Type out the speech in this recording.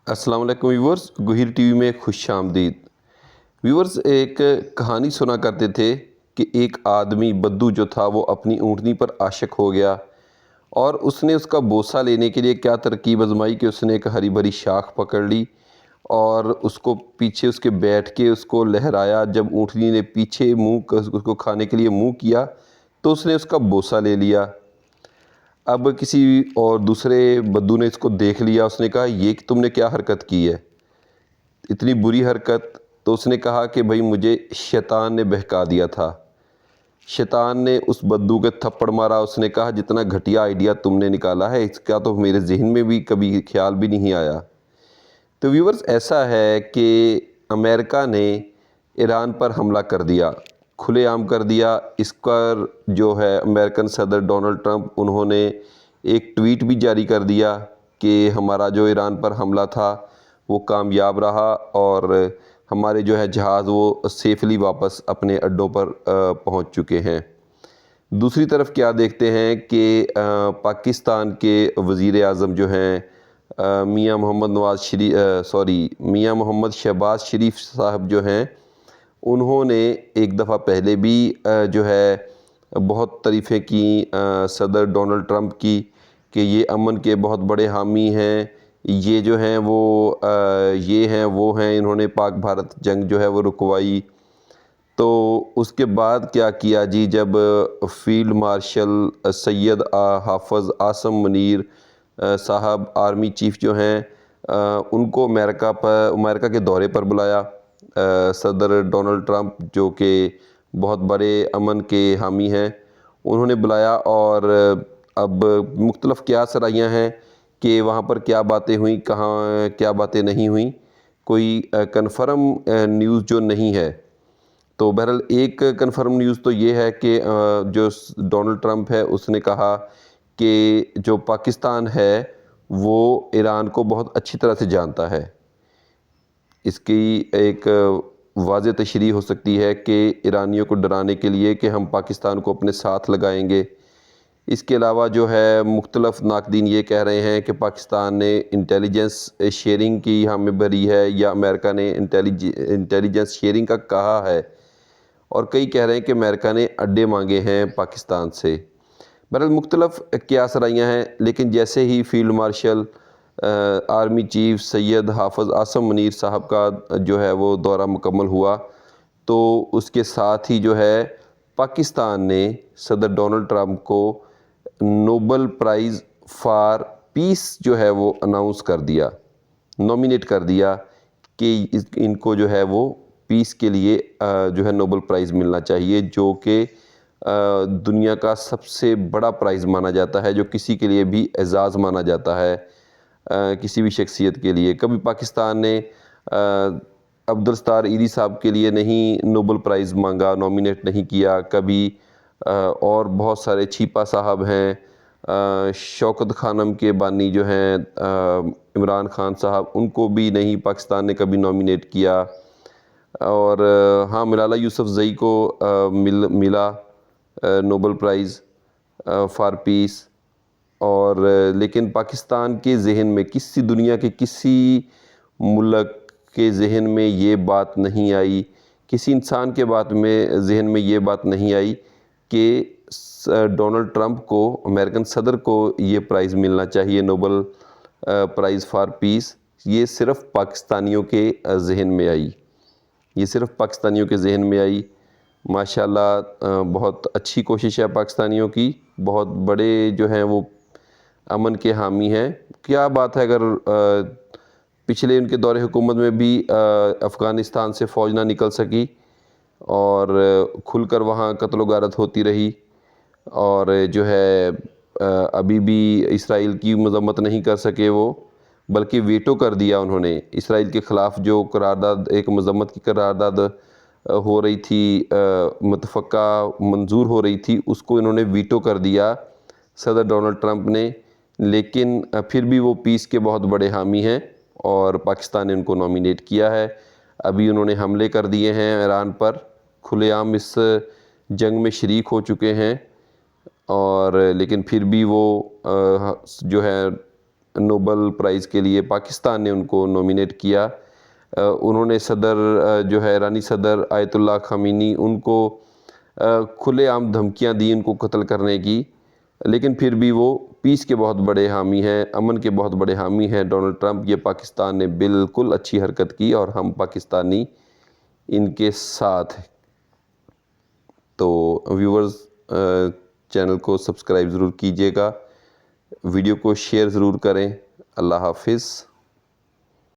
अस्सलाम वालेकुम viewers, Gohar TV में खुश आमदीद। व्यूवर्स, एक कहानी सुना करते थे कि एक आदमी बद्दू जो था वो अपनी ऊँटनी पर आशिक हो गया और उसने उसका बोसा लेने के लिए क्या तरकीब आजमाई कि उसने एक हरी भरी शाख पकड़ ली और उसको पीछे उसके बैठ के उसको लहराया। जब ऊँटनी ने पीछे उसको खाने के लिए मुँह किया तो उसने उसका बोसा ले लिया। अब किसी और दूसरे बद्दू ने इसको देख लिया, उसने कहा ये कि तुमने क्या हरकत की है, इतनी बुरी हरकत। तो उसने कहा कि भाई मुझे शैतान ने बहका दिया था। शैतान ने उस बद्दू के थप्पड़ मारा। उसने कहा जितना घटिया आइडिया तुमने निकाला है इसका तो मेरे जहन में भी कभी ख्याल भी नहीं आया। तो व्यूवर्स, ऐसा है कि अमेरिका ने ईरान पर हमला कर दिया, खुलेआम कर दिया। इस पर जो है अमेरिकन सदर डोनाल्ड ट्रंप, उन्होंने एक ट्वीट भी जारी कर दिया कि हमारा जो ईरान पर हमला था वो कामयाब रहा और हमारे जो है जहाज़ वो सेफ़ली वापस अपने अड्डों पर पहुंच चुके हैं। दूसरी तरफ क्या देखते हैं कि पाकिस्तान के वज़ीर आज़म जो हैं मियां मोहम्मद शहबाज शरीफ साहब जो हैं, उन्होंने एक दफ़ा पहले भी जो है बहुत तारीफ़ें की सदर डोनाल्ड ट्रंप की कि ये अमन के बहुत बड़े हामी हैं, ये जो हैं वो ये हैं वो हैं, इन्होंने पाक भारत जंग जो है वो रुकवाई। तो उसके बाद क्या किया जी, जब फ़ील्ड मार्शल सैयद हाफ़ज़ आसम मुनीर साहब आर्मी चीफ़ जो हैं, उनको अमेरिका के दौरे पर बुलाया। सदर डोनाल्ड ट्रंप जो कि बहुत बड़े अमन के हामी हैं, उन्होंने बुलाया और अब मुख्तलिफ़ क़यास-ए-राइयाँ हैं कि वहाँ पर क्या बातें हुई, कहाँ क्या बातें नहीं हुई, कोई कन्फ़र्म न्यूज़ जो नहीं है। तो बहरहाल एक कन्फ़र्म न्यूज़ तो ये है कि जो डोनाल्ड ट्रंप है उसने कहा कि जो पाकिस्तान है वो ईरान को बहुत अच्छी तरह से जानता है। इसकी एक वाज़ेह तशरीह हो सकती है कि ईरानियों को डराने के लिए कि हम पाकिस्तान को अपने साथ लगाएंगे। इसके अलावा जो है मुख्तलिफ़ नाक़दीन ये कह रहे हैं कि पाकिस्तान ने इंटेलिजेंस शेयरिंग की हामी भरी है या अमेरिका ने इंटेलिजेंस शेयरिंग का कहा है, और कई कह रहे हैं कि अमेरिका ने अड्डे मांगे हैं पाकिस्तान से। बहरहाल मुख्तलिफ़ क़यास-ए-राइयाँ हैं, लेकिन जैसे ही field marshal army chief Syed Hafiz Asim Munir साहब का जो है वो दौरा मुकम्मल हुआ, तो उसके साथ ही जो है पाकिस्तान ने सदर डोनाल्ड ट्रंप को नोबल प्राइज़ फ़ॉर पीस जो है वो अनाउंस कर दिया, नॉमिनेट कर दिया कि इनको जो है वो पीस के लिए जो है नोबल प्राइज़ मिलना चाहिए, जो कि दुनिया का सबसे बड़ा प्राइज़ माना जाता है, जो किसी के लिए भी एज़ाज़ माना जाता है, किसी भी शख्सियत के लिए। कभी पाकिस्तान ने अब्दुल सत्तार ईरी साहब के लिए नहीं नोबल प्राइज़ मांगा, नॉमिनेट नहीं किया कभी। और बहुत सारे छीपा साहब हैं, शौकत खानम के बानी जो हैं इमरान खान साहब, उनको भी नहीं पाकिस्तान ने कभी नॉमिनेट किया। और हाँ, मलाला यूसुफ़ज़ई को मिला नोबल प्राइज़ फ़ॉर पीस। और लेकिन पाकिस्तान के ज़हन में, किसी दुनिया के किसी मुल्क के ज़हन में ये बात नहीं आई, किसी इंसान के ज़हन में ये बात नहीं आई कि डोनाल्ड ट्रंप को, अमेरिकन सदर को ये प्राइज़ मिलना चाहिए, नोबल प्राइज़ फ़ॉर पीस। ये सिर्फ़ पाकिस्तानियों के ज़हन में आई, ये सिर्फ़ पाकिस्तानियों के ज़हन में आई। माशाअल्लाह बहुत अच्छी कोशिश है पाकिस्तानियों की, बहुत बड़े जो हैं वो अमन के हामी हैं। क्या बात है अगर पिछले उनके दौरे हुकूमत में भी अफ़गानिस्तान से फ़ौज ना निकल सकी और खुलकर वहाँ कत्ल व गारत होती रही, और जो है अभी भी इसराइल की मज़म्मत नहीं कर सके वो, बल्कि वीटो कर दिया उन्होंने। इसराइल के ख़िलाफ़ जो करारदाद, एक मज़म्मत की करारदाद हो रही थी, मुतफ़क्का मंजूर हो रही थी, उसको इन्होंने वीटो कर दिया सदर डोनाल्ड ट्रंप ने। लेकिन फिर भी वो पीस के बहुत बड़े हामी हैं और पाकिस्तान ने उनको नॉमिनेट किया है। अभी उन्होंने हमले कर दिए हैं ईरान पर, खुलेआम इस जंग में शरीक हो चुके हैं, और लेकिन फिर भी वो जो है نوبل پرائز کے لیے پاکستان نے ان کو نومینیٹ کیا۔ انہوں نے صدر جو ہے ایرانی صدر آیت اللہ خامنی ان کو کھلے عام دھمکیاں دی ان کو قتل کرنے کی، لیکن پھر بھی وہ پیس کے بہت بڑے حامی ہیں، امن کے بہت بڑے حامی ہیں ڈونلڈ ٹرمپ۔ یہ پاکستان نے بالکل اچھی حرکت کی اور ہم پاکستانی ان کے ساتھ۔ تو ویورز چینل کو سبسکرائب ضرور کیجیے گا، ویڈیو کو شیئر ضرور کریں۔ اللہ حافظ۔